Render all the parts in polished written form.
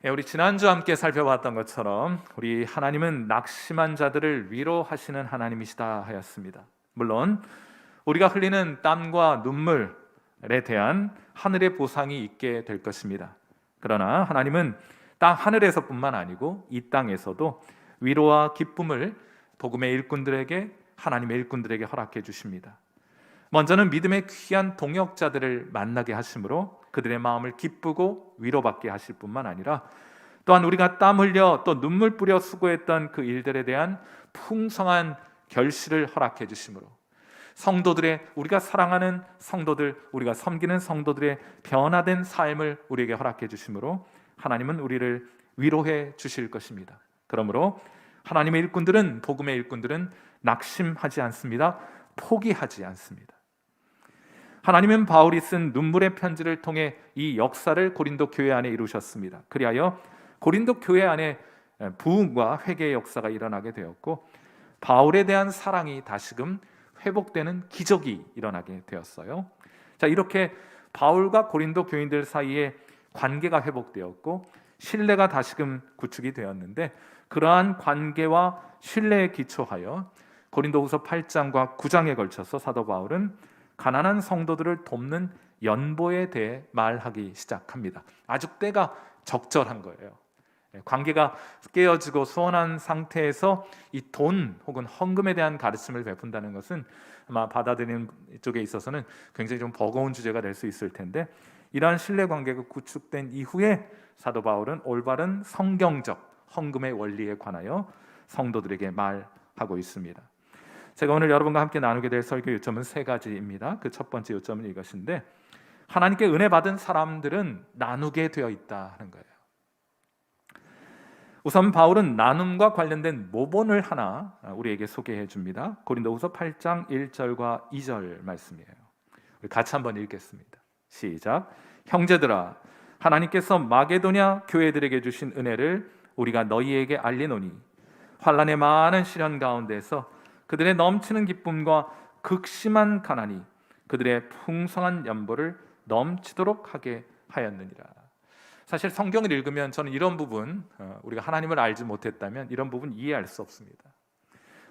우리 지난주 함께 살펴봤던 것처럼 우리 하나님은 낙심한 자들을 위로하시는 하나님이시다 하였습니다. 물론 우리가 흘리는 땀과 눈물에 대한 하늘의 보상이 있게 될 것입니다. 그러나 하나님은 땅 하늘에서뿐만 아니고 이 땅에서도 위로와 기쁨을 복음의 일꾼들에게, 하나님의 일꾼들에게 허락해 주십니다. 먼저는 믿음의 귀한 동역자들을 만나게 하심으로 그들의 마음을 기쁘고 위로받게 하실 뿐만 아니라 또한 우리가 땀 흘려 또 눈물 뿌려 수고했던 그 일들에 대한 풍성한 결실을 허락해 주심으로 성도들의, 우리가 사랑하는 성도들, 우리가 섬기는 성도들의 변화된 삶을 우리에게 허락해 주심으로 하나님은 우리를 위로해 주실 것입니다. 그러므로 하나님의 일꾼들은, 복음의 일꾼들은 낙심하지 않습니다. 포기하지 않습니다. 하나님은 바울이 쓴 눈물의 편지를 통해 이 역사를 고린도 교회 안에 이루셨습니다. 그리하여 고린도 교회 안에 부흥과 회개의 역사가 일어나게 되었고 바울에 대한 사랑이 다시금 회복되는 기적이 일어나게 되었어요. 자, 이렇게 바울과 고린도 교인들 사이에 관계가 회복되었고 신뢰가 다시금 구축이 되었는데 그러한 관계와 신뢰에 기초하여 고린도후서 8장과 9장에 걸쳐서 사도 바울은 가난한 성도들을 돕는 연보에 대해 말하기 시작합니다. 아주 때가 적절한 거예요. 관계가 깨어지고 소원한 상태에서 이 돈 혹은 헌금에 대한 가르침을 베푼다는 것은 아마 받아들이는 쪽에 있어서는 굉장히 좀 버거운 주제가 될 수 있을 텐데 이러한 신뢰 관계가 구축된 이후에 사도 바울은 올바른 성경적 헌금의 원리에 관하여 성도들에게 말하고 있습니다. 제가 오늘 여러분과 함께 나누게 될 설교 요점은 세 가지입니다. 그 첫 번째 요점은 이것인데 하나님께 은혜 받은 사람들은 나누게 되어 있다 하는 거예요. 우선 바울은 나눔과 관련된 모본을 하나 우리에게 소개해 줍니다. 고린도후서 8장 1절과 2절 말씀이에요. 우리 같이 한번 읽겠습니다. 시작. 형제들아, 하나님께서 마게도냐 교회들에게 주신 은혜를 우리가 너희에게 알리노니 환난의 많은 시련 가운데서 그들의 넘치는 기쁨과 극심한 가난이 그들의 풍성한 연보를 넘치도록 하게 하였느니라. 사실 성경을 읽으면 저는 이런 부분, 우리가 하나님을 알지 못했다면 이런 부분 이해할 수 없습니다.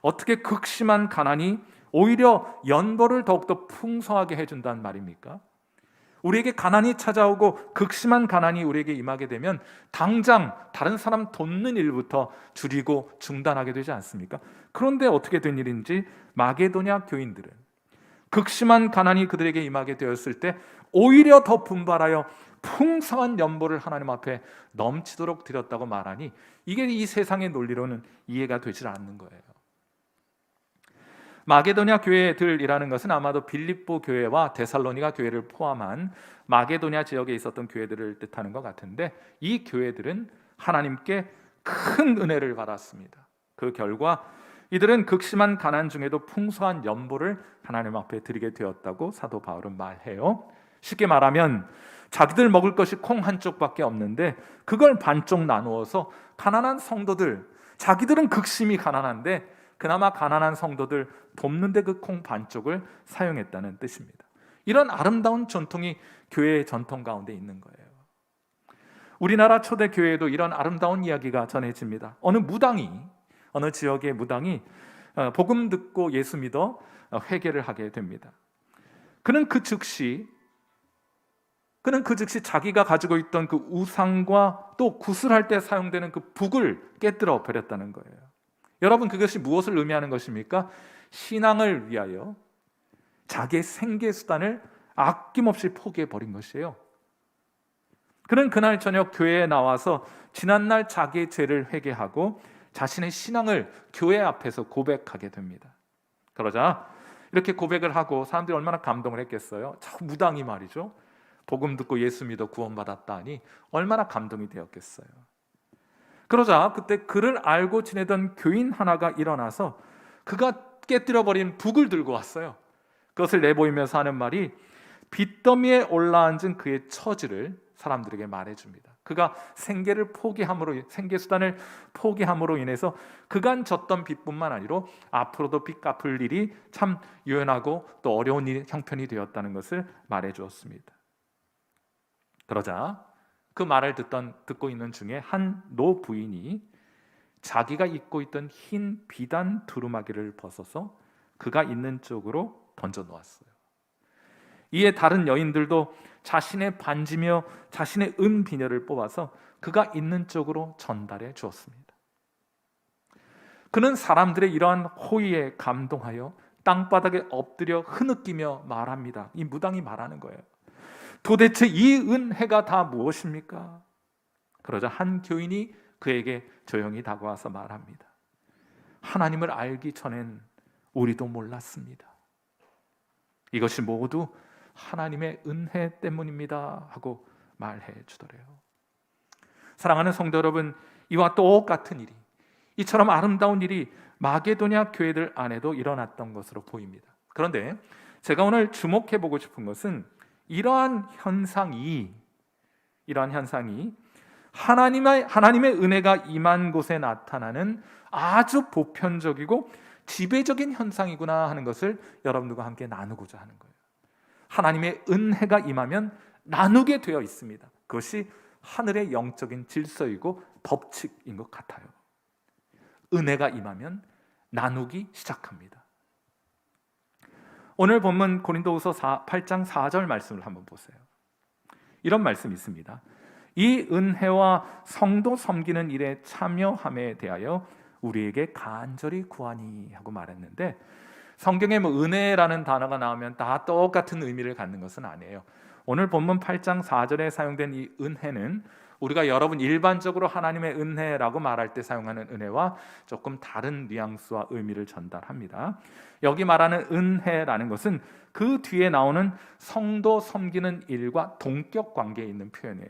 어떻게 극심한 가난이 오히려 연보를 더욱더 풍성하게 해준다는 말입니까? 우리에게 가난이 찾아오고 극심한 가난이 우리에게 임하게 되면 당장 다른 사람 돕는 일부터 줄이고 중단하게 되지 않습니까? 그런데 어떻게 된 일인지 마게도냐 교인들은 극심한 가난이 그들에게 임하게 되었을 때 오히려 더 분발하여 풍성한 연보를 하나님 앞에 넘치도록 드렸다고 말하니 이게 이 세상의 논리로는 이해가 되질 않는 거예요. 마게도냐 교회들이라는 것은 아마도 빌립보 교회와 데살로니가 교회를 포함한 마게도냐 지역에 있었던 교회들을 뜻하는 것 같은데 이 교회들은 하나님께 큰 은혜를 받았습니다. 그 결과 이들은 극심한 가난 중에도 풍성한 연보를 하나님 앞에 드리게 되었다고 사도 바울은 말해요. 쉽게 말하면 자기들 먹을 것이 콩 한 쪽밖에 없는데 그걸 반쪽 나누어서 가난한 성도들, 자기들은 극심히 가난한데 그나마 가난한 성도들 돕는데 그 콩 반쪽을 사용했다는 뜻입니다. 이런 아름다운 전통이 교회의 전통 가운데 있는 거예요. 우리나라 초대 교회에도 이런 아름다운 이야기가 전해집니다. 어느 지역의 무당이 복음 듣고 예수 믿어 회개를 하게 됩니다. 그는 그 즉시 자기가 가지고 있던 그 우상과 또 구슬할 때 사용되는 그 북을 깨뜨려 버렸다는 거예요. 여러분, 그것이 무엇을 의미하는 것입니까? 신앙을 위하여 자기의 생계 수단을 아낌없이 포기해 버린 것이에요. 그는 그날 저녁 교회에 나와서 지난날 자기의 죄를 회개하고 자신의 신앙을 교회 앞에서 고백하게 됩니다. 그러자 이렇게 고백을 하고 사람들이 얼마나 감동을 했겠어요. 저 무당이 말이죠, 복음 듣고 예수 믿어 구원받았다 하니 얼마나 감동이 되었겠어요. 그러자 그때 그를 알고 지내던 교인 하나가 일어나서 그가 깨뜨려버린 북을 들고 왔어요. 그것을 내보이면서 하는 말이 빚더미에 올라앉은 그의 처지를 사람들에게 말해줍니다. 그가 생계 수단을 포기함으로 인해서 그간 졌던 빚뿐만 아니라 앞으로도 빚 갚을 일이 참 유연하고 또 어려운 형편이 되었다는 것을 말해주었습니다. 그러자 그 말을 듣고 있는 중에 한 노 부인이 자기가 입고 있던 흰 비단 두루마기를 벗어서 그가 있는 쪽으로 던져 놓았어요. 이에 다른 여인들도 자신의 반지며 자신의 은 비녀를 뽑아서 그가 있는 쪽으로 전달해 주었습니다. 그는 사람들의 이러한 호의에 감동하여 땅바닥에 엎드려 흐느끼며 말합니다. 이 무당이 말하는 거예요. 도대체 이 은혜가 다 무엇입니까? 그러자 한 교인이 그에게 조용히 다가와서 말합니다. 하나님을 알기 전엔 우리도 몰랐습니다. 이것이 모두 하나님의 은혜 때문입니다 하고 말해 주더래요. 사랑하는 성도 여러분, 이와 똑같은 일이, 이처럼 아름다운 일이 마게도냐 교회들 안에도 일어났던 것으로 보입니다. 그런데 제가 오늘 주목해 보고 싶은 것은 이러한 현상이 하나님의 은혜가 임한 곳에 나타나는 아주 보편적이고 지배적인 현상이구나 하는 것을 여러분들과 함께 나누고자 하는 거예요. 하나님의 은혜가 임하면 나누게 되어 있습니다. 그것이 하늘의 영적인 질서이고 법칙인 것 같아요. 은혜가 임하면 나누기 시작합니다. 오늘 본문 고린도후서 8장 4절 말씀을 한번 보세요. 이런 말씀이 있습니다. 이 은혜와 성도 섬기는 일에 참여함에 대하여 우리에게 간절히 구하니 하고 말했는데, 성경에 은혜라는 단어가 나오면 다 똑같은 의미를 갖는 것은 아니에요. 오늘 본문 8장 4절에 사용된 이 은혜는 우리가 여러분 일반적으로 하나님의 은혜라고 말할 때 사용하는 은혜와 조금 다른 뉘앙스와 의미를 전달합니다. 여기 말하는 은혜라는 것은 그 뒤에 나오는 성도 섬기는 일과 동격 관계에 있는 표현이에요.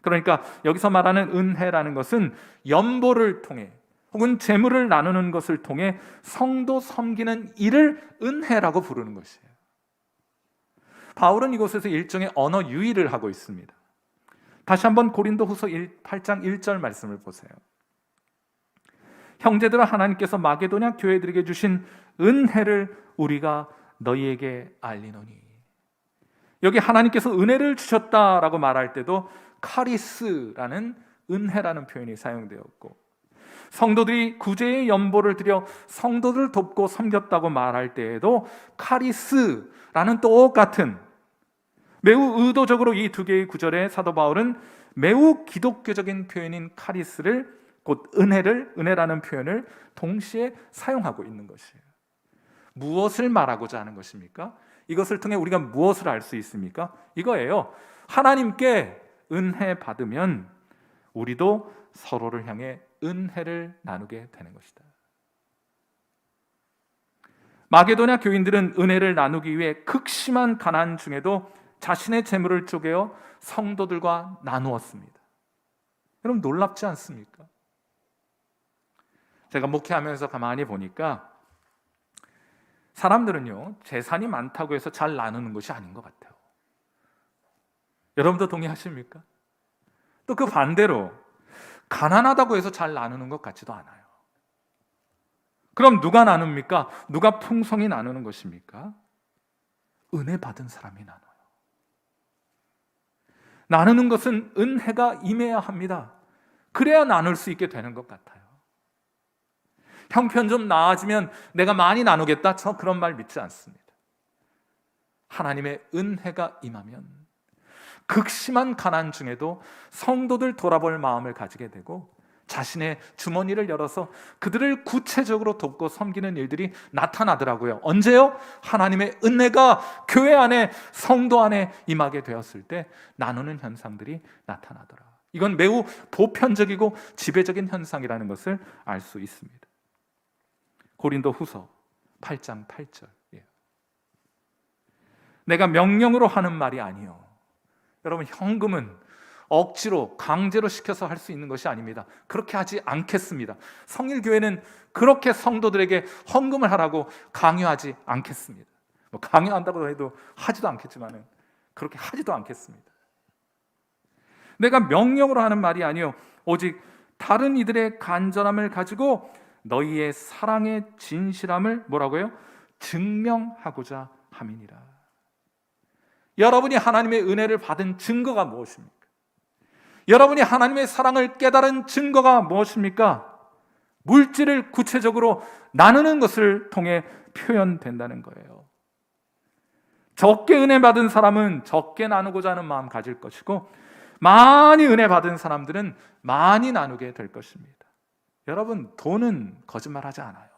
그러니까 여기서 말하는 은혜라는 것은 연보를 통해 혹은 재물을 나누는 것을 통해 성도 섬기는 일을 은혜라고 부르는 것이에요. 바울은 이곳에서 일종의 언어 유희를 하고 있습니다. 다시 한번 고린도후서 8장 1절 말씀을 보세요. 형제들아, 하나님께서 마게도냐 교회들에게 주신 은혜를 우리가 너희에게 알리노니. 여기 하나님께서 은혜를 주셨다라고 말할 때도 카리스라는 은혜라는 표현이 사용되었고, 성도들이 구제의 연보를 드려 성도들 돕고 섬겼다고 말할 때에도 카리스라는 똑같은, 매우 의도적으로 이 두 개의 구절에 사도 바울은 매우 기독교적인 표현인 카리스를, 곧 은혜라는 표현을 동시에 사용하고 있는 것이에요. 무엇을 말하고자 하는 것입니까? 이것을 통해 우리가 무엇을 알 수 있습니까? 이거예요. 하나님께 은혜 받으면 우리도 서로를 향해 은혜를 나누게 되는 것이다. 마게도냐 교인들은 은혜를 나누기 위해 극심한 가난 중에도 자신의 재물을 쪼개어 성도들과 나누었습니다. 여러분, 놀랍지 않습니까? 제가 목회하면서 가만히 보니까 사람들은요, 재산이 많다고 해서 잘 나누는 것이 아닌 것 같아요. 여러분도 동의하십니까? 또 그 반대로 가난하다고 해서 잘 나누는 것 같지도 않아요. 그럼 누가 나눕니까? 누가 풍성히 나누는 것입니까? 은혜 받은 사람이 나눠요. 나누는 것은 은혜가 임해야 합니다. 그래야 나눌 수 있게 되는 것 같아요. 형편 좀 나아지면 내가 많이 나누겠다, 저 그런 말 믿지 않습니다. 하나님의 은혜가 임하면 극심한 가난 중에도 성도들 돌아볼 마음을 가지게 되고 자신의 주머니를 열어서 그들을 구체적으로 돕고 섬기는 일들이 나타나더라고요. 언제요? 하나님의 은혜가 교회 안에, 성도 안에 임하게 되었을 때 나누는 현상들이 나타나더라. 이건 매우 보편적이고 지배적인 현상이라는 것을 알 수 있습니다. 고린도후서 8장 8절. 내가 명령으로 하는 말이 아니요. 여러분, 현금은 억지로 강제로 시켜서 할 수 있는 것이 아닙니다. 그렇게 하지 않겠습니다. 성일교회는 그렇게 성도들에게 헌금을 하라고 강요하지 않겠습니다. 강요한다고 해도 하지도 않겠지만 그렇게 하지도 않겠습니다. 내가 명령으로 하는 말이 아니요 오직 다른 이들의 간절함을 가지고 너희의 사랑의 진실함을 뭐라고요? 증명하고자 함이니라. 여러분이 하나님의 은혜를 받은 증거가 무엇입니까? 여러분이 하나님의 사랑을 깨달은 증거가 무엇입니까? 물질을 구체적으로 나누는 것을 통해 표현된다는 거예요. 적게 은혜 받은 사람은 적게 나누고자 하는 마음 가질 것이고, 많이 은혜 받은 사람들은 많이 나누게 될 것입니다. 여러분, 돈은 거짓말하지 않아요.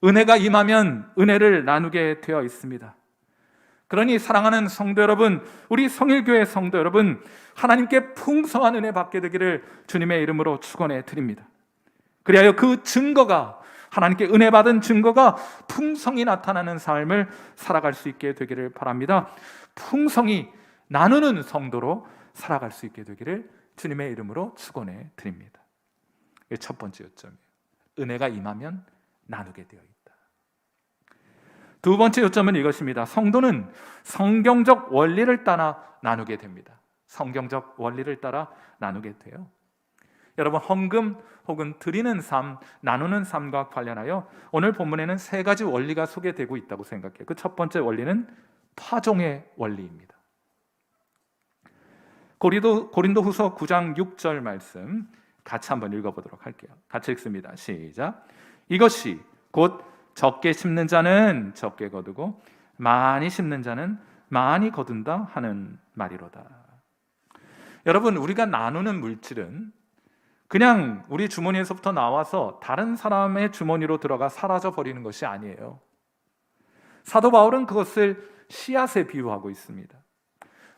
은혜가 임하면 은혜를 나누게 되어 있습니다. 그러니 사랑하는 성도 여러분, 우리 성일교회 성도 여러분, 하나님께 풍성한 은혜 받게 되기를 주님의 이름으로 축원해 드립니다. 그리하여 그 증거가, 하나님께 은혜 받은 증거가 풍성히 나타나는 삶을 살아갈 수 있게 되기를 바랍니다. 풍성히 나누는 성도로 살아갈 수 있게 되기를 주님의 이름으로 축원해 드립니다. 이게 첫 번째 요점이에요. 은혜가 임하면 나누게 되어 있다. 두 번째 요점은 이것입니다. 성도는 성경적 원리를 따라 나누게 됩니다. 성경적 원리를 따라 나누게 돼요. 여러분, 헌금 혹은 드리는 삶, 나누는 삶과 관련하여 오늘 본문에는 세 가지 원리가 소개되고 있다고 생각해요. 그 첫 번째 원리는 파종의 원리입니다. 고린도후서 9장 6절 말씀 같이 한번 읽어보도록 할게요. 같이 읽습니다. 시작. 이것이 곧 적게 심는 자는 적게 거두고 많이 심는 자는 많이 거둔다 하는 말이로다. 여러분, 우리가 나누는 물질은 그냥 우리 주머니에서부터 나와서 다른 사람의 주머니로 들어가 사라져 버리는 것이 아니에요. 사도 바울은 그것을 씨앗에 비유하고 있습니다.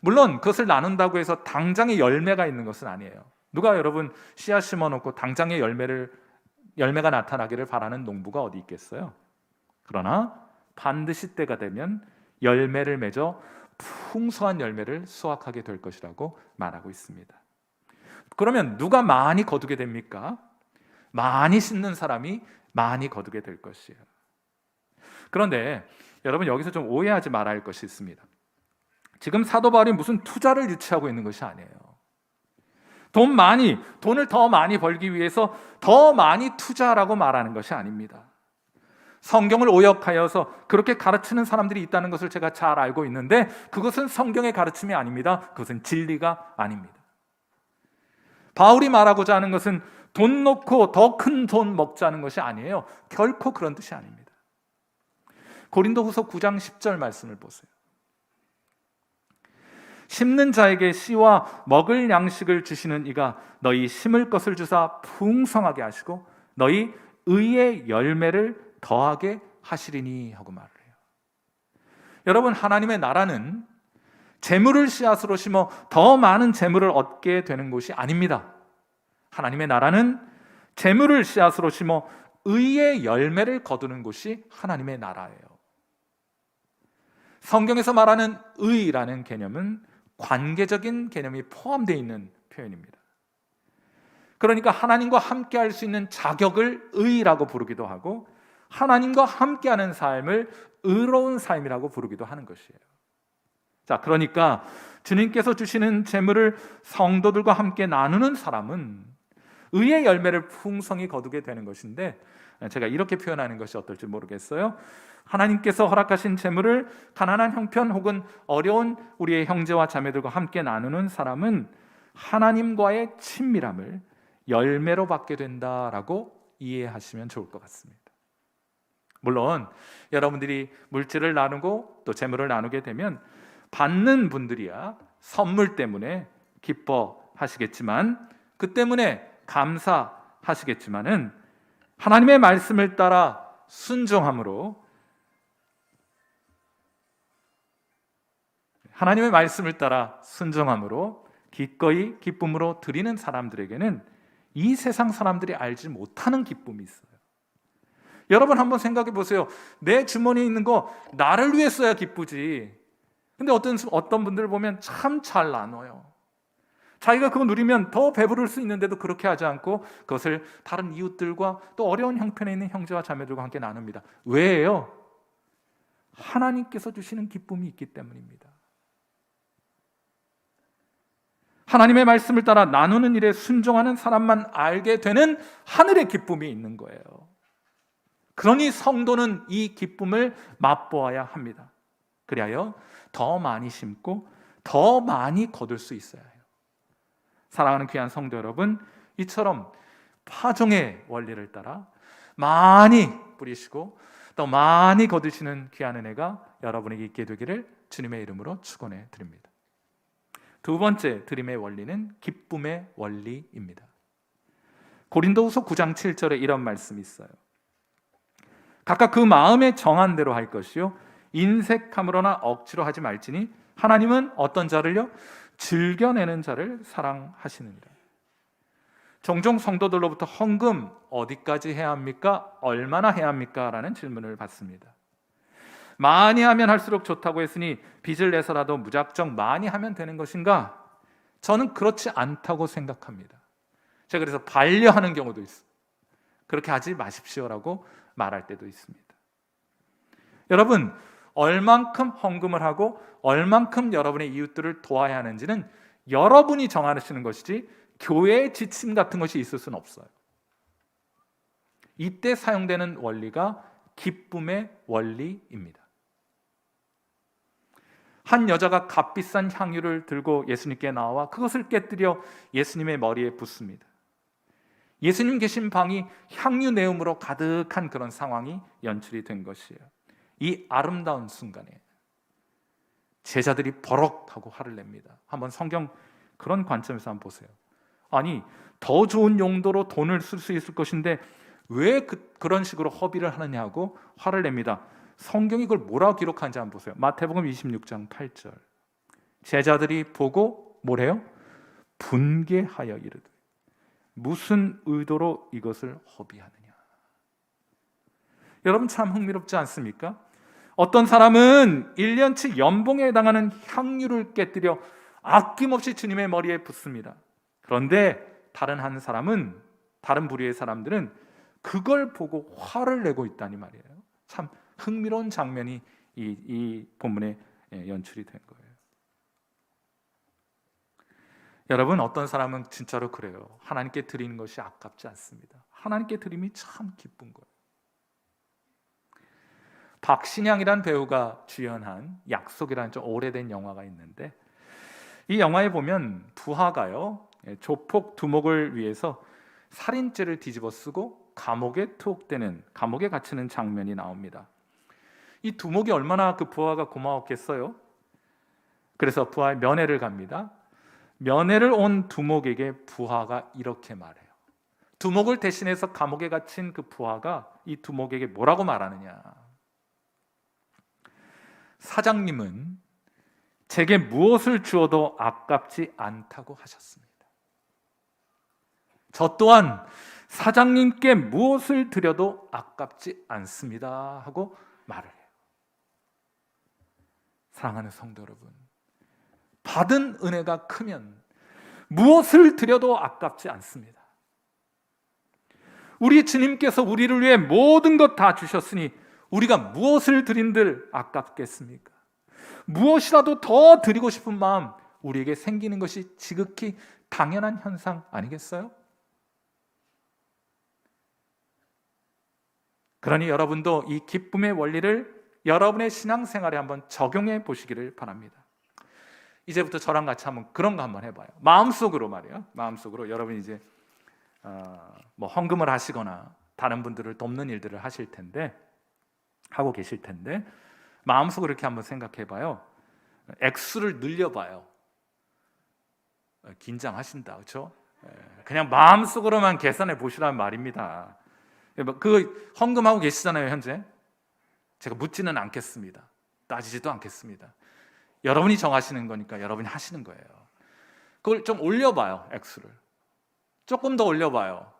물론 그것을 나눈다고 해서 당장에 열매가 있는 것은 아니에요. 누가 여러분 씨앗 심어놓고 당장에 열매가 나타나기를 바라는 농부가 어디 있겠어요? 그러나 반드시 때가 되면 열매를 맺어 풍성한 열매를 수확하게 될 것이라고 말하고 있습니다. 그러면 누가 많이 거두게 됩니까? 많이 심는 사람이 많이 거두게 될 것이에요. 그런데 여러분, 여기서 좀 오해하지 말아야 할 것이 있습니다. 지금 사도 바울이 무슨 투자를 유치하고 있는 것이 아니에요. 돈을 더 많이 벌기 위해서 더 많이 투자라고 말하는 것이 아닙니다. 성경을 오역하여서 그렇게 가르치는 사람들이 있다는 것을 제가 잘 알고 있는데, 그것은 성경의 가르침이 아닙니다. 그것은 진리가 아닙니다. 바울이 말하고자 하는 것은 돈 놓고 더 큰 돈 먹자는 것이 아니에요. 결코 그런 뜻이 아닙니다. 고린도후서 9장 10절 말씀을 보세요. 심는 자에게 씨와 먹을 양식을 주시는 이가 너희 심을 것을 주사 풍성하게 하시고 너희 의의 열매를 더하게 하시리니 하고 말을 해요. 여러분, 하나님의 나라는 재물을 씨앗으로 심어 더 많은 재물을 얻게 되는 곳이 아닙니다. 하나님의 나라는 재물을 씨앗으로 심어 의의 열매를 거두는 곳이 하나님의 나라예요. 성경에서 말하는 의라는 개념은 관계적인 개념이 포함되어 있는 표현입니다. 그러니까 하나님과 함께 할 수 있는 자격을 의라고 부르기도 하고, 하나님과 함께하는 삶을 의로운 삶이라고 부르기도 하는 것이에요. 자, 그러니까 주님께서 주시는 재물을 성도들과 함께 나누는 사람은 의의 열매를 풍성히 거두게 되는 것인데, 제가 이렇게 표현하는 것이 어떨지 모르겠어요. 하나님께서 허락하신 재물을 가난한 형편 혹은 어려운 우리의 형제와 자매들과 함께 나누는 사람은 하나님과의 친밀함을 열매로 받게 된다라고 이해하시면 좋을 것 같습니다. 물론 여러분들이 물질을 나누고 또 재물을 나누게 되면 받는 분들이야 선물 때문에 기뻐하시겠지만, 그 때문에 감사하시겠지만은 하나님의 말씀을 따라 순종함으로, 하나님의 말씀을 따라 순종함으로 기꺼이 기쁨으로 드리는 사람들에게는 이 세상 사람들이 알지 못하는 기쁨이 있어요. 여러분 한번 생각해 보세요. 내 주머니에 있는 거 나를 위해 써야 기쁘지. 근데 어떤 분들을 보면 참 잘 나눠요. 자기가 그거 누리면 더 배부를 수 있는데도 그렇게 하지 않고 그것을 다른 이웃들과 또 어려운 형편에 있는 형제와 자매들과 함께 나눕니다. 왜요? 하나님께서 주시는 기쁨이 있기 때문입니다. 하나님의 말씀을 따라 나누는 일에 순종하는 사람만 알게 되는 하늘의 기쁨이 있는 거예요. 그러니 성도는 이 기쁨을 맛보아야 합니다. 그리하여 더 많이 심고 더 많이 거둘 수 있어야 해요. 사랑하는 귀한 성도 여러분, 이처럼 파종의 원리를 따라 많이 뿌리시고 또 많이 거두시는 귀한 은혜가 여러분에게 있게 되기를 주님의 이름으로 축원해 드립니다. 두 번째 드림의 원리는 기쁨의 원리입니다. 고린도후서 9장 7절에 이런 말씀이 있어요. 각각 그 마음에 정한 대로 할 것이요 인색함으로나 억지로 하지 말지니 하나님은 어떤 자를요? 즐겨내는 자를 사랑하시느니라. 종종 성도들로부터 헌금 어디까지 해야 합니까? 얼마나 해야 합니까? 라는 질문을 받습니다. 많이 하면 할수록 좋다고 했으니 빚을 내서라도 무작정 많이 하면 되는 것인가? 저는 그렇지 않다고 생각합니다. 제가 그래서 반려하는 경우도 있어요. 그렇게 하지 마십시오라고 말할 때도 있습니다. 여러분, 얼만큼 헌금을 하고 얼만큼 여러분의 이웃들을 도와야 하는지는 여러분이 정하시는 것이지 교회의 지침 같은 것이 있을 수는 없어요. 이때 사용되는 원리가 기쁨의 원리입니다. 한 여자가 값비싼 향유를 들고 예수님께 나와 그것을 깨뜨려 예수님의 머리에 붓습니다. 예수님 계신 방이 향유 내음으로 가득한 그런 상황이 연출이 된 것이에요. 이 아름다운 순간에 제자들이 버럭하고 화를 냅니다. 한번 성경 그런 관점에서 한번 보세요. 아니, 더 좋은 용도로 돈을 쓸 수 있을 것인데 왜 그런 식으로 허비를 하느냐고 화를 냅니다. 성경이 그걸 뭐라고 기록하는지 한번 보세요. 마태복음 26장 8절. 제자들이 보고 뭐래요? 분개하여 이르되 무슨 의도로 이것을 허비하느냐. 여러분 참 흥미롭지 않습니까? 어떤 사람은 1년치 연봉에 해당하는 향유를 깨뜨려 아낌없이 주님의 머리에 붓습니다. 그런데 다른 사람은, 다른 부류의 사람들은 그걸 보고 화를 내고 있다니 말이에요. 참 흥미로운 장면이 이 본문에 연출이 된 거예요. 여러분, 어떤 사람은 진짜로 그래요. 하나님께 드리는 것이 아깝지 않습니다. 하나님께 드림이 참 기쁜 거예요. 박신양이라는 배우가 주연한 약속이라는 좀 오래된 영화가 있는데 이 영화에 보면 부하가요 조폭 두목을 위해서 살인죄를 뒤집어 쓰고 감옥에 투옥되는, 감옥에 갇히는 장면이 나옵니다. 이 두목이 얼마나 그 부하가 고마웠겠어요. 그래서 부하의 면회를 갑니다. 면회를 온 두목에게 부하가 이렇게 말해요. 두목을 대신해서 감옥에 갇힌 그 부하가 이 두목에게 뭐라고 말하느냐. 사장님은 제게 무엇을 주어도 아깝지 않다고 하셨습니다. 저 또한 사장님께 무엇을 드려도 아깝지 않습니다 하고 말을 해요. 사랑하는 성도 여러분, 받은 은혜가 크면 무엇을 드려도 아깝지 않습니다. 우리 주님께서 우리를 위해 모든 것 다 주셨으니 우리가 무엇을 드린들 아깝겠습니까? 무엇이라도 더 드리고 싶은 마음 우리에게 생기는 것이 지극히 당연한 현상 아니겠어요? 그러니 여러분도 이 기쁨의 원리를 여러분의 신앙생활에 한번 적용해 보시기를 바랍니다. 이제부터 저랑 같이 한번 그런 거 한번 해봐요. 마음속으로 말이에요. 마음속으로 여러분 이제 뭐 헌금을 하시거나 다른 분들을 돕는 일들을 하실 텐데, 하고 계실 텐데 마음속으로 이렇게 한번 생각해봐요. 액수를 늘려봐요. 긴장하신다, 그렇죠? 그냥 마음속으로만 계산해 보시라는 말입니다. 그 헌금하고 계시잖아요, 현재. 제가 묻지는 않겠습니다. 따지지도 않겠습니다. 여러분이 정하시는 거니까 여러분이 하시는 거예요. 그걸 좀 올려봐요, 액수를. 조금 더 올려봐요.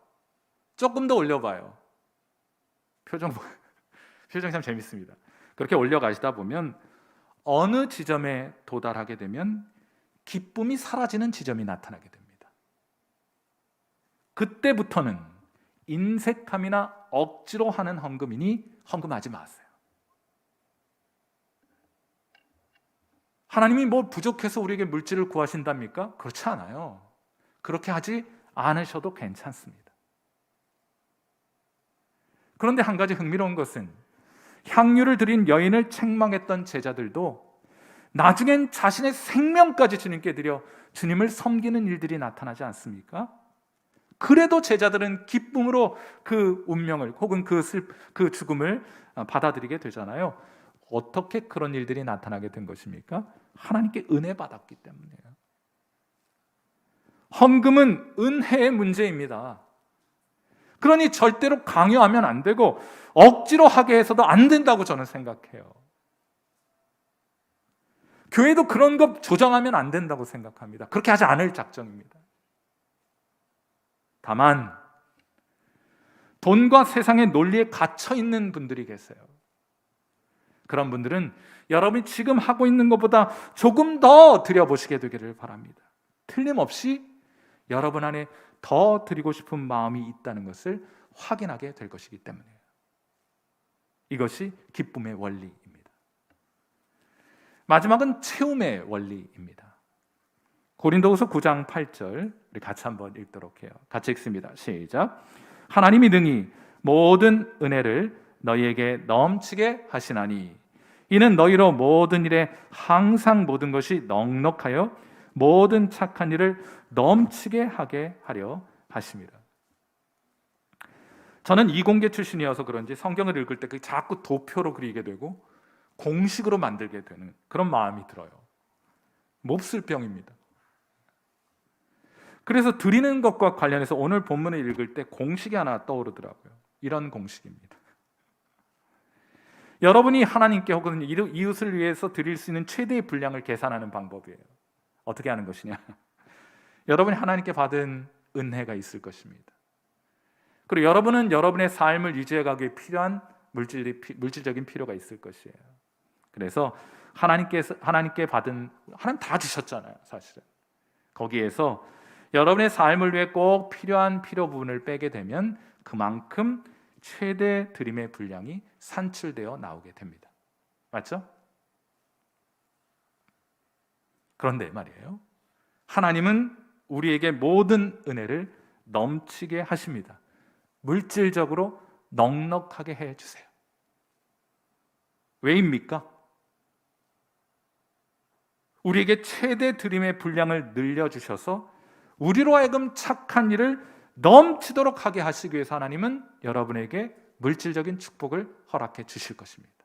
조금 더 올려봐요. 표정이 참 재밌습니다. 그렇게 올려가시다 보면 어느 지점에 도달하게 되면 기쁨이 사라지는 지점이 나타나게 됩니다. 그때부터는 인색함이나 억지로 하는 헌금이니 헌금하지 마세요. 하나님이 뭐 부족해서 우리에게 물질을 구하신답니까? 그렇지 않아요. 그렇게 하지 않으셔도 괜찮습니다. 그런데 한 가지 흥미로운 것은 향유를 드린 여인을 책망했던 제자들도 나중엔 자신의 생명까지 주님께 드려 주님을 섬기는 일들이 나타나지 않습니까? 그래도 제자들은 기쁨으로 그 운명을 혹은 그 죽음을 받아들이게 되잖아요. 어떻게 그런 일들이 나타나게 된 것입니까? 하나님께 은혜 받았기 때문이에요. 헌금은 은혜의 문제입니다. 그러니 절대로 강요하면 안 되고 억지로 하게 해서도 안 된다고 저는 생각해요. 교회도 그런 것 조정하면 안 된다고 생각합니다. 그렇게 하지 않을 작정입니다. 다만 돈과 세상의 논리에 갇혀 있는 분들이 계세요. 그런 분들은 여러분이 지금 하고 있는 것보다 조금 더 드려보시게 되기를 바랍니다. 틀림없이 여러분 안에 더 드리고 싶은 마음이 있다는 것을 확인하게 될 것이기 때문이에요. 이것이 기쁨의 원리입니다. 마지막은 채움의 원리입니다. 고린도후서 9장 8절 우리 같이 한번 읽도록 해요. 같이 읽습니다. 시작. 하나님이 능히 모든 은혜를 너희에게 넘치게 하시나니 이는 너희로 모든 일에 항상 모든 것이 넉넉하여 모든 착한 일을 넘치게 하게 하려 하심이라. 저는 이공계 출신이어서 그런지 성경을 읽을 때 자꾸 도표로 그리게 되고 공식으로 만들게 되는 그런 마음이 들어요. 몹쓸 병입니다. 그래서 드리는 것과 관련해서 오늘 본문을 읽을 때 공식이 하나 떠오르더라고요. 이런 공식입니다. 여러분이 하나님께 혹은 이웃을 위해서 드릴 수 있는 최대의 분량을 계산하는 방법이에요. 어떻게 하는 것이냐? 여러분이 하나님께 받은 은혜가 있을 것입니다. 그리고 여러분은 여러분의 삶을 유지해가기에 필요한 물질적인 필요가 있을 것이에요. 그래서 하나님께 받은, 하나님 다 주셨잖아요, 사실은. 거기에서 여러분의 삶을 위해 꼭 필요한 필요 부분을 빼게 되면 그만큼 최대 드림의 분량이 산출되어 나오게 됩니다. 맞죠? 그런데 말이에요, 하나님은 우리에게 모든 은혜를 넘치게 하십니다. 물질적으로 넉넉하게 해주세요. 왜입니까? 우리에게 최대 드림의 분량을 늘려주셔서 우리로 하여금 착한 일을 넘치도록 하게 하시기 위해서 하나님은 여러분에게 물질적인 축복을 허락해 주실 것입니다.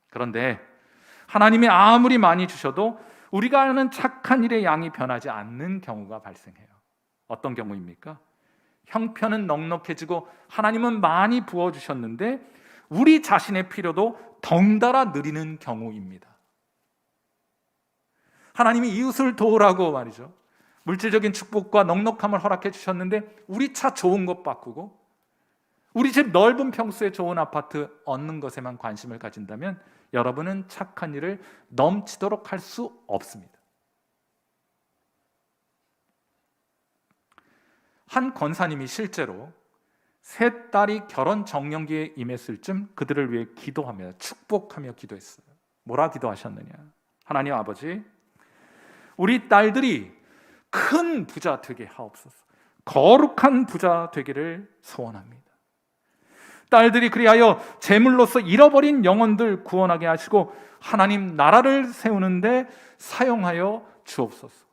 그런데 하나님이 아무리 많이 주셔도 우리가 하는 착한 일의 양이 변하지 않는 경우가 발생해요. 어떤 경우입니까? 형편은 넉넉해지고 하나님은 많이 부어주셨는데 우리 자신의 필요도 덩달아 느리는 경우입니다. 하나님이 이웃을 도우라고 말이죠, 물질적인 축복과 넉넉함을 허락해 주셨는데 우리 차 좋은 것 바꾸고 우리 집 넓은 평수에 좋은 아파트 얻는 것에만 관심을 가진다면 여러분은 착한 일을 넘치도록 할 수 없습니다. 한 권사님이 실제로 세 딸이 결혼 정년기에 임했을 쯤 그들을 위해 기도하며 축복하며 기도했어요. 뭐라 기도하셨느냐? 하나님 아버지, 우리 딸들이 큰 부자 되게 하옵소서. 거룩한 부자 되기를 소원합니다. 딸들이 그리하여 재물로서 잃어버린 영혼들 구원하게 하시고 하나님 나라를 세우는데 사용하여 주옵소서.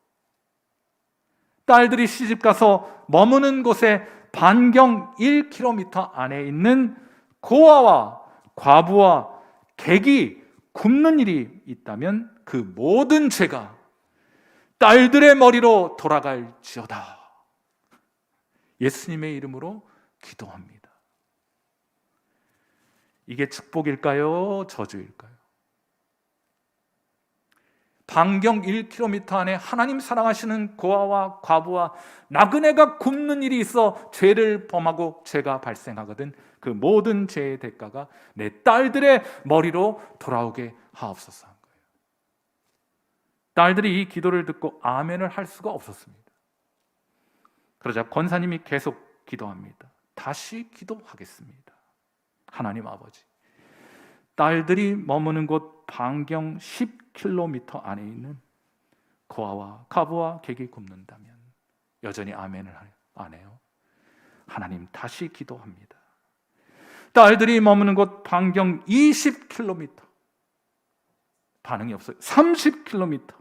딸들이 시집가서 머무는 곳에 반경 1km 안에 있는 고아와 과부와 객이 굶는 일이 있다면 그 모든 죄가 딸들의 머리로 돌아갈지어다. 예수님의 이름으로 기도합니다. 이게 축복일까요? 저주일까요? 반경 1km 안에 하나님 사랑하시는 고아와 과부와 나그네가 굶는 일이 있어 죄를 범하고 죄가 발생하거든 그 모든 죄의 대가가 내 딸들의 머리로 돌아오게 하옵소서 한 거예요. 딸들이 이 기도를 듣고 아멘을 할 수가 없었습니다. 그러자 권사님이 계속 기도합니다. 다시 기도하겠습니다. 하나님 아버지, 딸들이 머무는 곳 반경 10km 안에 있는 고아와 과부와 객이 굶는다면 여전히 아멘을 안 해요. 하나님 다시 기도합니다. 딸들이 머무는 곳 반경 20km, 반응이 없어요. 30km.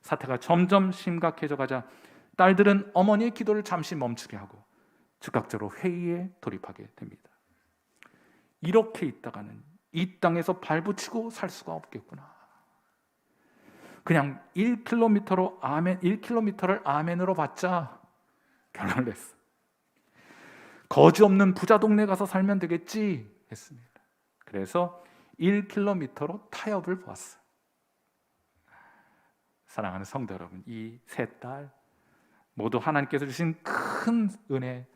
사태가 점점 심각해져 가자 딸들은 어머니의 기도를 잠시 멈추게 하고 즉각적으로 회의에 돌입하게 됩니다. 이렇게 있다가는 이 땅에서 발붙이고 살 수가 없겠구나. 그냥 1km로 아멘, 1km를 아멘으로 받자 결론을 냈어. 거지 없는 부자 동네 가서 살면 되겠지 했습니다. 그래서 1km로 타협을 보았어요. 사랑하는 성도 여러분, 이 세 딸 모두 하나님께서 주신 큰 은혜,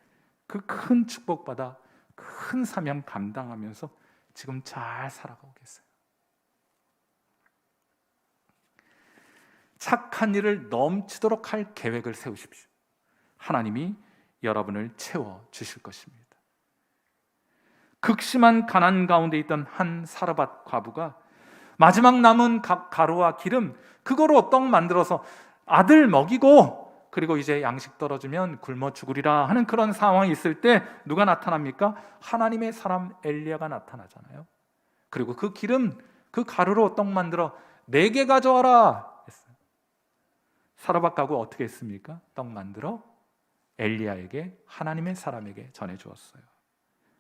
그 큰 축복받아 큰 사명 감당하면서 지금 잘 살아가고 계세요. 착한 일을 넘치도록 할 계획을 세우십시오. 하나님이 여러분을 채워 주실 것입니다. 극심한 가난 가운데 있던 한 사르밧 과부가 마지막 남은 가루와 기름, 그거로 떡 만들어서 아들 먹이고 그리고 이제 양식 떨어지면 굶어 죽으리라 하는 그런 상황이 있을 때 누가 나타납니까? 하나님의 사람 엘리야가 나타나잖아요. 그리고 그 기름, 그 가루로 떡 만들어 4개 가져와라 했어요. 사르밧 가구 어떻게 했습니까? 떡 만들어 엘리야에게, 하나님의 사람에게 전해주었어요.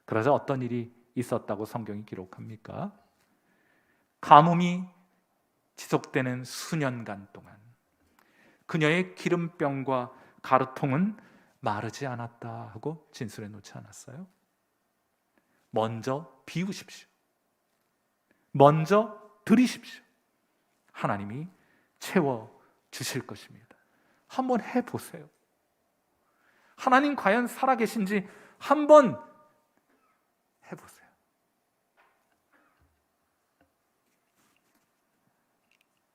그러자 어떤 일이 있었다고 성경이 기록합니까? 가뭄이 지속되는 수년간 동안 그녀의 기름병과 가루통은 마르지 않았다 하고 진술해 놓지 않았어요? 먼저 비우십시오. 먼저 드리십시오. 하나님이 채워 주실 것입니다. 한번 해보세요. 하나님 과연 살아계신지 한번 해보세요.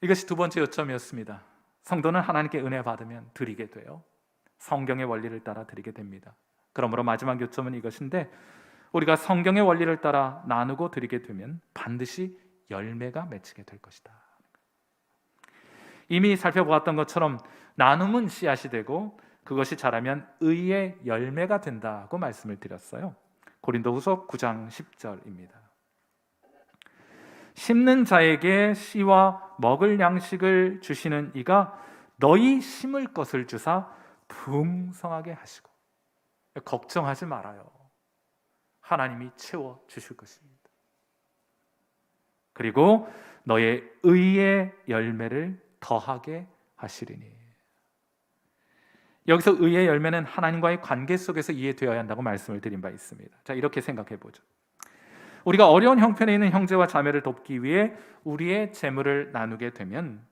이것이 두 번째 요점이었습니다. 성도는 하나님께 은혜 받으면 드리게 돼요. 성경의 원리를 따라 드리게 됩니다. 그러므로 마지막 요점은 이것인데, 우리가 성경의 원리를 따라 나누고 드리게 되면 반드시 열매가 맺히게 될 것이다. 이미 살펴보았던 것처럼 나눔은 씨앗이 되고 그것이 자라면 의의 열매가 된다고 말씀을 드렸어요. 고린도후서 9장 10절입니다. 심는 자에게 씨와 먹을 양식을 주시는 이가 너희 심을 것을 주사 풍성하게 하시고. 걱정하지 말아요. 하나님이 채워 주실 것입니다. 그리고 너의 의의 열매를 더하게 하시리니. 여기서 의의 열매는 하나님과의 관계 속에서 이해되어야 한다고 말씀을 드린 바 있습니다. 자, 이렇게 생각해 보죠. 우리가 어려운 형편에 있는 형제와 자매를 돕기 위해 우리의 재물을 나누게 되면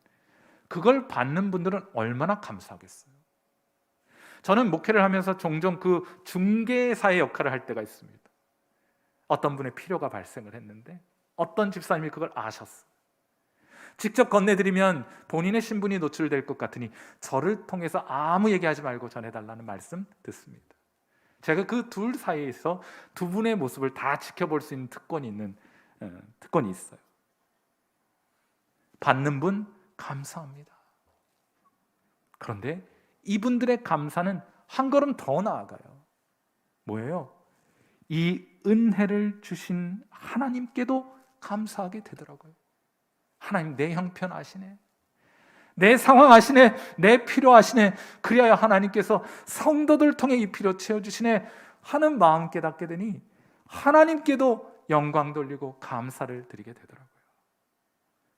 그걸 받는 분들은 얼마나 감사하겠어요. 저는 목회를 하면서 종종 그 중개사의 역할을 할 때가 있습니다. 어떤 분의 필요가 발생을 했는데 어떤 집사님이 그걸 아셨어요. 직접 건네드리면 본인의 신분이 노출될 것 같으니 저를 통해서 아무 얘기하지 말고 전해달라는 말씀 듣습니다. 제가 그 둘 사이에서 두 분의 모습을 다 지켜볼 수 있는 특권이 있어요. 받는 분 감사합니다. 그런데 이분들의 감사는 한 걸음 더 나아가요. 뭐예요? 이 은혜를 주신 하나님께도 감사하게 되더라고요. 하나님, 내 형편 아시네, 내 상황 아시네, 내 필요 아시네, 그리하여 하나님께서 성도들 통해 이 필요 채워주시네 하는 마음 깨닫게 되니 하나님께도 영광 돌리고 감사를 드리게 되더라고요.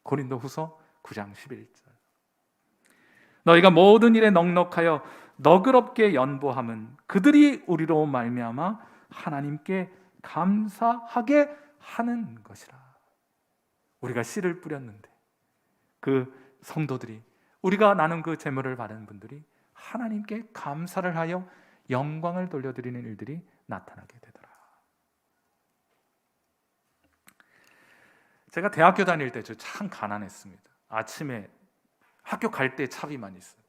고린도후서 9장 11절. 너희가 모든 일에 넉넉하여 너그럽게 연보함은 그들이 우리로 말미암아 하나님께 감사하게 하는 것이라. 우리가 씨를 뿌렸는데 그 성도들이, 우리가 나눈 그 재물을 받은 분들이 하나님께 감사를 하여 영광을 돌려드리는 일들이 나타나게 되더라. 제가 대학교 다닐 때 저 참 가난했습니다. 아침에 학교 갈 때 차비만 있어요.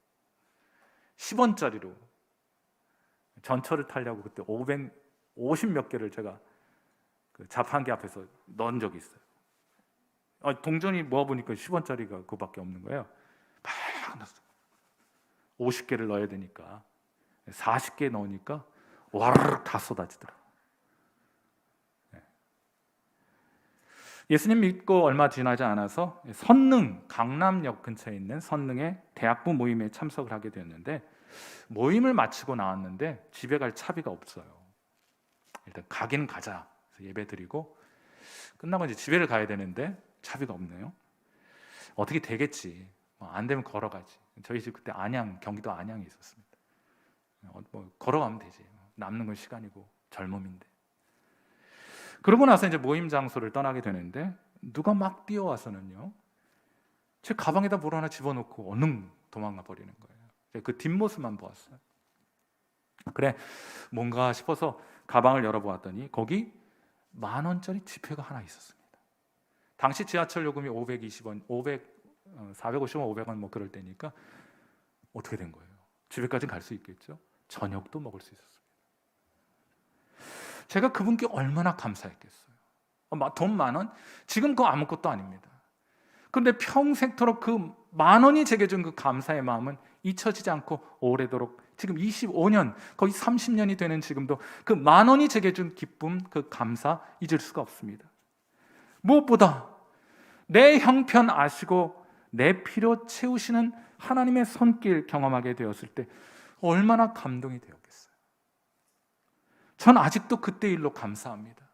10원짜리로 전철을 타려고 그때 550 몇 개를 제가 그 자판기 앞에서 넣은 적이 있어요. 동전이 모아보니까 10원짜리가 그밖에 없는 거예요. 막 넣었어요. 50개를 넣어야 되니까 40개 넣으니까 와르르 다 쏟아지더라고요. 예수님 믿고 얼마 지나지 않아서 선릉, 강남역 근처에 있는 선릉의 대학부 모임에 참석을 하게 되었는데, 모임을 마치고 나왔는데 집에 갈 차비가 없어요. 일단 가긴 가자, 그래서 예배 드리고 끝나고 이제 집에를 가야 되는데 차비가 없네요. 어떻게 되겠지, 안 되면 걸어가지. 저희 집 그때 안양, 경기도 안양에 있었습니다. 걸어가면 되지, 남는 건 시간이고 젊음인데. 그러고 나서 이제 모임 장소를 떠나게 되는데, 누가 막 뛰어와서는요, 제 가방에다 뭘 하나 집어넣고 얼른 도망가 버리는 거예요. 그 뒷모습만 보았어요. 그래, 뭔가 싶어서 가방을 열어보았더니 거기 10,000원짜리 지폐가 하나 있었습니다. 당시 지하철 요금이 520원, 450원, 500원 뭐 그럴 때니까 어떻게 된 거예요? 집에까지 갈 수 있겠죠? 저녁도 먹을 수 있었습니다. 제가 그분께 얼마나 감사했겠어요. 돈 10,000원? 지금 그거 아무것도 아닙니다. 그런데 평생토록 그 10,000원이 제게 준 그 감사의 마음은 잊혀지지 않고 오래도록, 지금 25년, 거의 30년이 되는 지금도 그 10,000원이 제게 준 기쁨, 그 감사 잊을 수가 없습니다. 무엇보다 내 형편 아시고 내 필요 채우시는 하나님의 손길 경험하게 되었을 때 얼마나 감동이 되었겠어요. 전 아직도 그때 일로 감사합니다.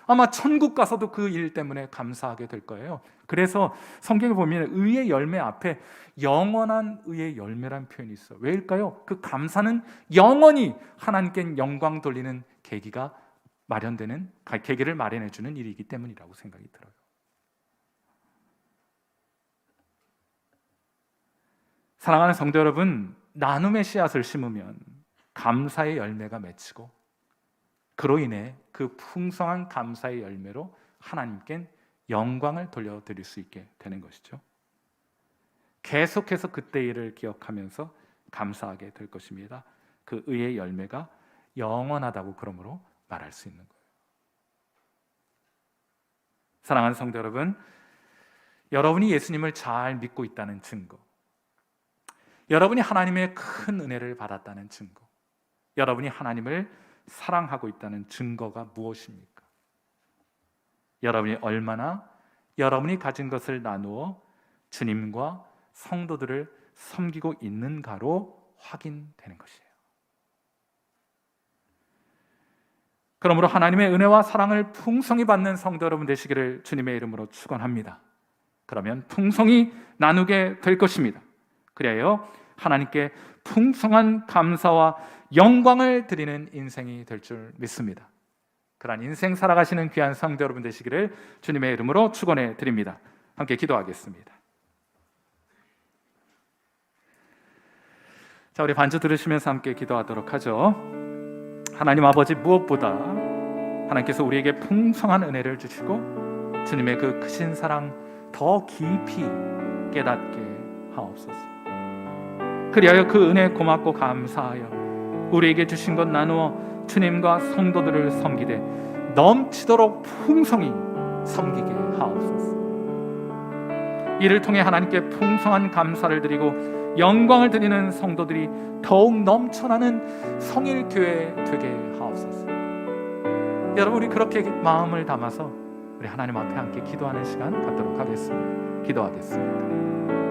아마 천국 가서도 그 일 때문에 감사하게 될 거예요. 그래서 성경에 보면 의의 열매 앞에 영원한 의의 열매라는 표현이 있어요. 왜일까요? 그 감사는 영원히 하나님께 영광 돌리는 계기가 마련되는, 계기를 마련해 주는 일이기 때문이라고 생각이 들어요. 사랑하는 성도 여러분, 나눔의 씨앗을 심으면 감사의 열매가 맺히고, 그로 인해 그 풍성한 감사의 열매로 하나님께 영광을 돌려드릴 수 있게 되는 것이죠. 계속해서 그때 일을 기억하면서 감사하게 될 것입니다. 그 의의 열매가 영원하다고 그러므로 말할 수 있는 거예요. 사랑하는 성도 여러분, 여러분이 예수님을 잘 믿고 있다는 증거, 여러분이 하나님의 큰 은혜를 받았다는 증거, 여러분이 하나님을 사랑하고 있다는 증거가 무엇입니까? 여러분이 얼마나 여러분이 가진 것을 나누어 주님과 성도들을 섬기고 있는가로 확인되는 것이에요. 그러므로 하나님의 은혜와 사랑을 풍성히 받는 성도 여러분 되시기를 주님의 이름으로 축원합니다. 그러면 풍성히 나누게 될 것입니다. 그래야 하나님께 풍성한 감사와 영광을 드리는 인생이 될 줄 믿습니다. 그러한 인생 살아가시는 귀한 성도 여러분 되시기를 주님의 이름으로 축원해 드립니다. 함께 기도하겠습니다. 자, 우리 반주 들으시면서 함께 기도하도록 하죠. 하나님 아버지, 무엇보다 하나님께서 우리에게 풍성한 은혜를 주시고 주님의 그 크신 사랑 더 깊이 깨닫게 하옵소서. 그리하여 그 은혜 고맙고 감사하여 우리에게 주신 것 나누어 주님과 성도들을 섬기되 넘치도록 풍성히 섬기게 하옵소서. 이를 통해 하나님께 풍성한 감사를 드리고 영광을 드리는 성도들이 더욱 넘쳐나는 성일교회 되게 하옵소서. 여러분, 우리 그렇게 마음을 담아서 우리 하나님 앞에 함께 기도하는 시간 갖도록 하겠습니다. 기도하겠습니다.